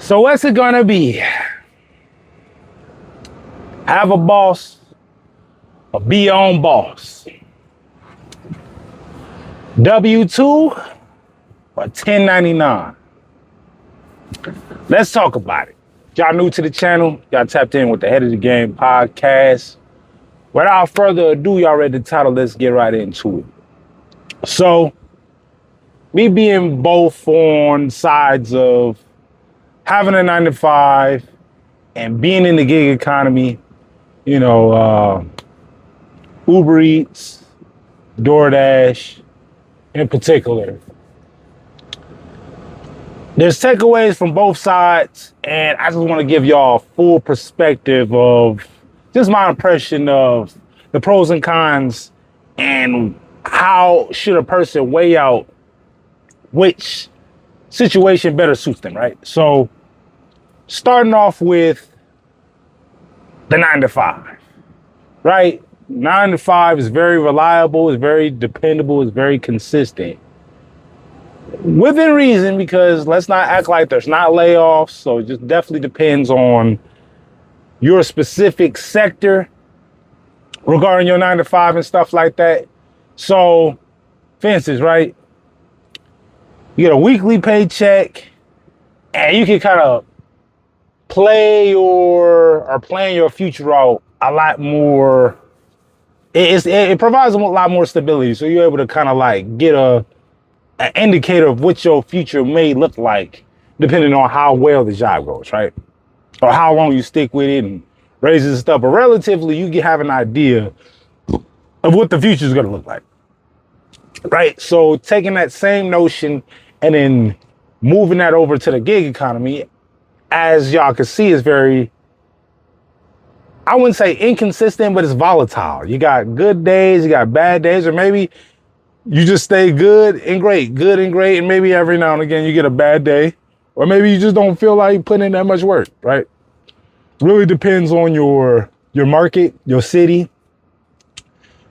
So what's it gonna be? Have a boss or be your own boss? W-2 or 1099? Let's talk about it. If y'all new to the channel, y'all tapped in with the Head of the Game podcast. Without further ado, y'all read the title, let's get right into it. So, me being both on sides of having a 9 to 5 and being in the gig economy, Uber Eats, DoorDash in particular. There's takeaways from both sides, and I just want to give y'all a full perspective of just my impression of the pros and cons and how should a person weigh out which situation better suits them, right? So starting off with the 9 to 5, right? 9 to 5 is very reliable, it's very dependable, it's very consistent. Within reason, because let's not act like there's not layoffs. So it just definitely depends on your specific sector regarding your 9 to 5 and stuff like that. So, for instance, right? You get a weekly paycheck and you can kind of plan your future out a lot more. It provides a lot more stability. So you're able to kind of like get an indicator of what your future may look like depending on how well the job goes, right? Or how long you stick with it and raises and stuff. But relatively, you have an idea of what the future is going to look like, right? So taking that same notion and then moving that over to the gig economy, as y'all can see, is very, I wouldn't say inconsistent, but it's volatile. You got good days, you got bad days, or maybe you just stay good and great, and maybe every now and again you get a bad day, or maybe you just don't feel like putting in that much work, right? Really depends on your market, your city,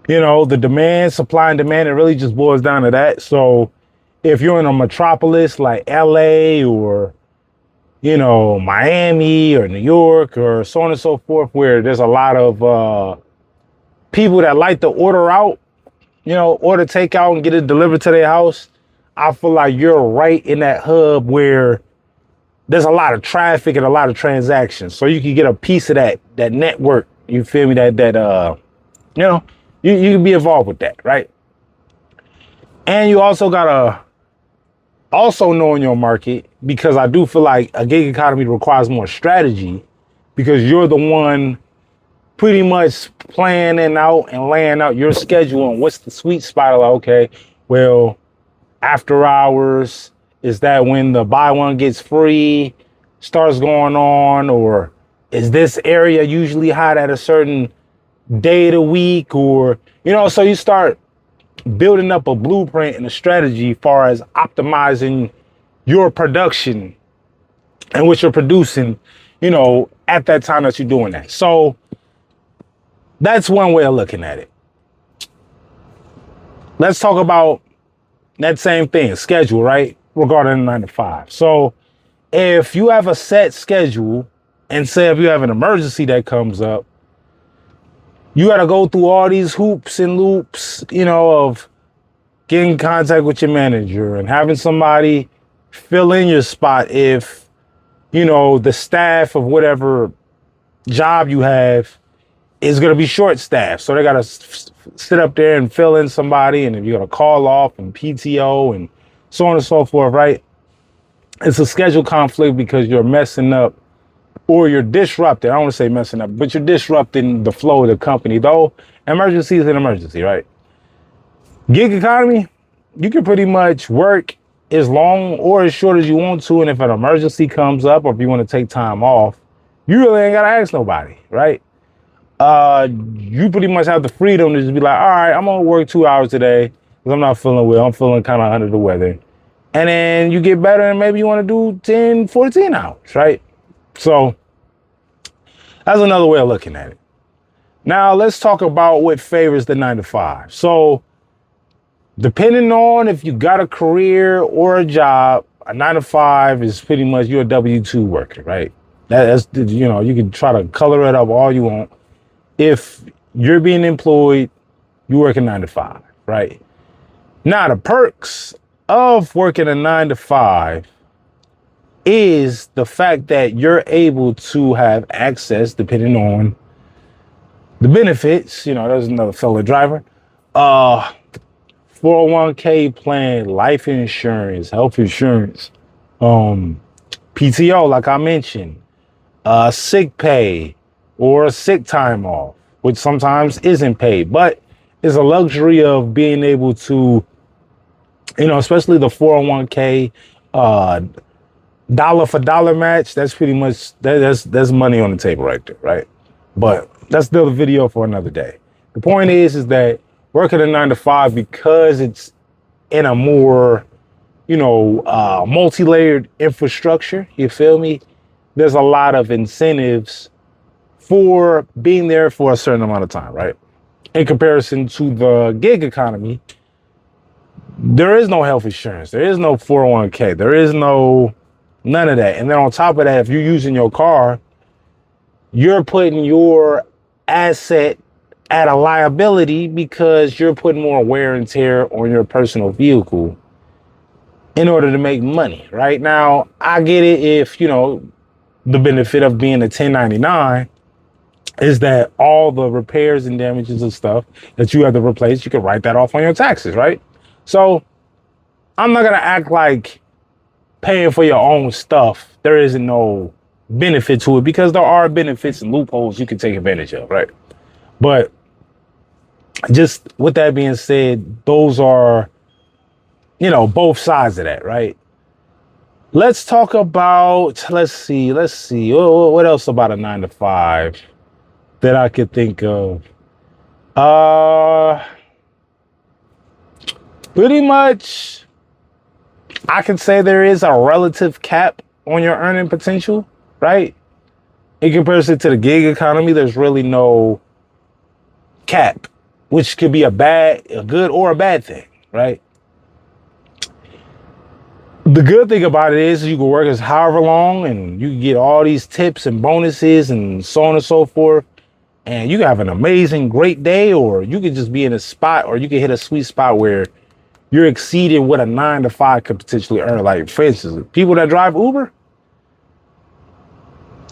the demand, supply and demand. It really just boils down to that. So if you're in a metropolis like LA or, Miami or New York or so on and so forth, where there's a lot of people that like to order out, order takeout and get it delivered to their house, I feel like you're right in that hub where there's a lot of traffic and a lot of transactions. So you can get a piece of that network. You feel me? You can be involved with that, right? And you also gotta know in your market, because I do feel like a gig economy requires more strategy, because you're the one pretty much planning out and laying out your schedule and what's the sweet spot. Like, okay, well, after hours, is that when the buy one gets free starts going on? Or is this area usually hot at a certain day of the week? Or, so you start building up a blueprint and a strategy as far as optimizing your production and what you're producing, at that time that you're doing that. So that's one way of looking at it. Let's talk about that same thing, schedule, right? Regarding the 9 to 5. So if you have a set schedule, and say if you have an emergency that comes up, you got to go through all these hoops and loops, of getting in contact with your manager and having somebody fill in your spot if, the staff of whatever job you have is going to be short staffed. So they got to sit up there and fill in somebody. And if you're going to call off and PTO and so on and so forth, right? It's a schedule conflict because you're messing up, or you're disrupting. I don't want to say messing up, but you're disrupting the flow of the company. Though emergency is an emergency, right? Gig economy, you can pretty much work as long or as short as you want to. And if an emergency comes up, or if you want to take time off, you really ain't got to ask nobody, right? You pretty much have the freedom to just be like, all right, I'm gonna work 2 hours today because I'm not feeling well. I'm feeling kind of under the weather. And then you get better and maybe you want to do 10, 14 hours, right? So that's another way of looking at it. Now let's talk about what favors the 9 to 5. So depending on if you got a career or a job, a 9 to 5 is pretty much you're a W-2 worker, right? That's, you know, you can try to color it up all you want. If you're being employed, you work a 9 to 5, right? Now, the perks of working a 9 to 5 is the fact that you're able to have access, depending on the benefits. You know, there's another fellow driver. 401k plan, life insurance, health insurance, PTO, like I mentioned, sick pay or sick time off, which sometimes isn't paid, but it's a luxury of being able to, you know, especially the 401k, dollar for dollar match. That's pretty much that's money on the table right there, right? But that's still a video for another day. The point is that working a 9 to 5, because it's in a more, you know, multi-layered infrastructure, you feel me? There's a lot of incentives for being there for a certain amount of time, right? In comparison to the gig economy, there is no health insurance, there is no 401k, there is no none of that. And then on top of that, if you're using your car, you're putting your asset at a liability because you're putting more wear and tear on your personal vehicle in order to make money. Right now, I get it if, you know, the benefit of being a 1099 is that all the repairs and damages and stuff that you have to replace, you can write that off on your taxes, right? So I'm not going to act like paying for your own stuff, there isn't no benefit to it, because there are benefits and loopholes you can take advantage of, right? But just with that being said, those are, you know, both sides of that, right? Let's talk about, let's see. What else about a 9 to 5 that I could think of? Pretty much, I can say there is a relative cap on your earning potential, right? In comparison to the gig economy, there's really no cap, which could be a good or a bad thing, right? The good thing about it is you can work as however long and you can get all these tips and bonuses and so on and so forth. And you can have an amazing, great day, or you could just be in a spot, or you can hit a sweet spot where you're exceeding what a 9 to 5 could potentially earn. Like, for instance, people that drive Uber,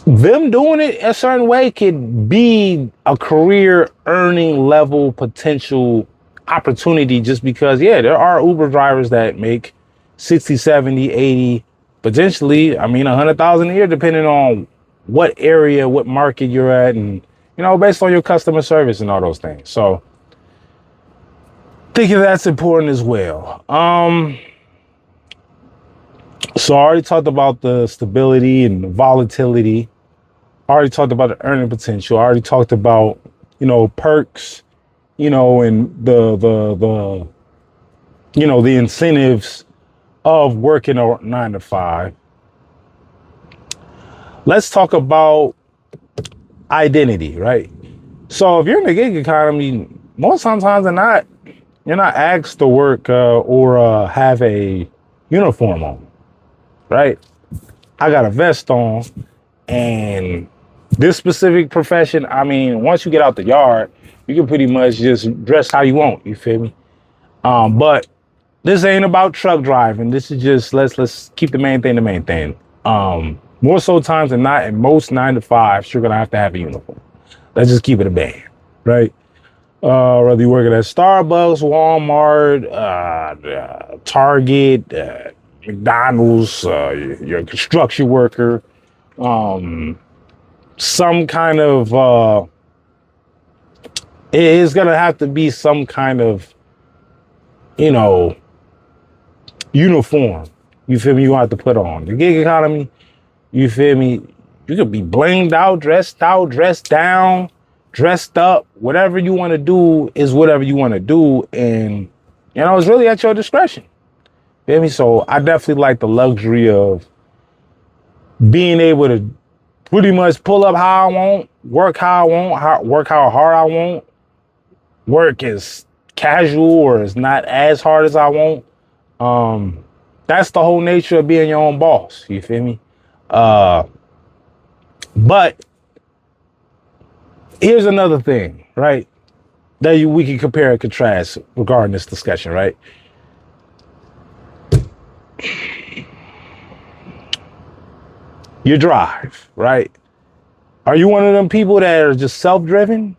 them doing it a certain way could be a career earning level potential opportunity, just because, yeah, there are Uber drivers that make 60, 70, 80, potentially, I mean, 100,000 a year, depending on what area, what market you're at, and, you know, based on your customer service and all those things. So thinking that's important as well. So I already talked about the stability and the volatility. I already talked about the earning potential. I already talked about, you know, perks, you know, and the you know, the incentives of working a 9 to 5. Let's talk about identity, right? So if you're in the gig economy, most sometimes than not, you're not asked to work or have a uniform on, right? I got a vest on, and this specific profession, I mean, once you get out the yard, you can pretty much just dress how you want. You feel me? But this ain't about truck driving. This is just let's keep the main thing the main thing. More so times than not, in most 9 to 5s, you're gonna have to have a uniform. Let's just keep it a band, right? Whether you're working at Starbucks, Walmart, Target, McDonald's, you're a construction worker, some kind of it is gonna have to be some kind of, you know, uniform. You feel me? You have to put on. The gig economy, you feel me? You could be blinged out, dressed down, dressed up. Whatever you want to do is whatever you want to do. And, you know, it's really at your discretion. Feel me? So I definitely like the luxury of being able to pretty much pull up how I want, work how I want, work how hard I want, work as casual or as not as hard as I want. That's the whole nature of being your own boss. You feel me? But here's another thing, right? That we can compare and contrast regarding this discussion, right? Your drive, right? Are you one of them people that are just self-driven,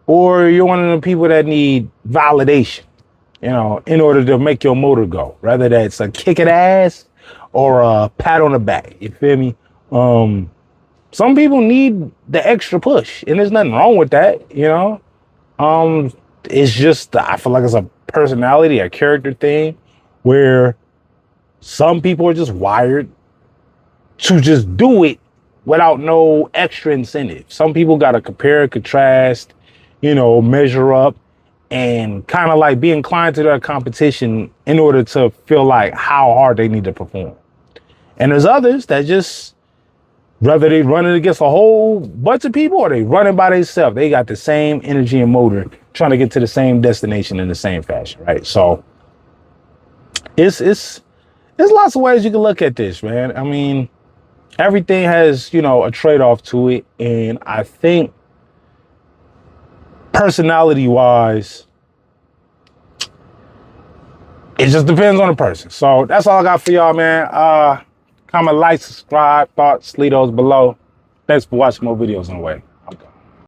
or you're one of them people that need validation, in order to make your motor go, rather that's a kick in the ass or a pat on the back? You feel me? Some people need the extra push, and there's nothing wrong with that. It's just, I feel like it's a personality, a character thing, where some people are just wired to just do it without no extra incentive. Some people got to compare, contrast, measure up, and kind of like be inclined to their competition in order to feel like how hard they need to perform. And there's others that just, whether they running against a whole bunch of people or they running by themselves, they got the same energy and motor trying to get to the same destination in the same fashion, right? So it's lots of ways you can look at this, man. I mean, everything has, a trade-off to it. And I think personality wise, it just depends on the person. So that's all I got for y'all, man. Comment, like, subscribe, thoughts, leave those below. Thanks for watching more videos on the way.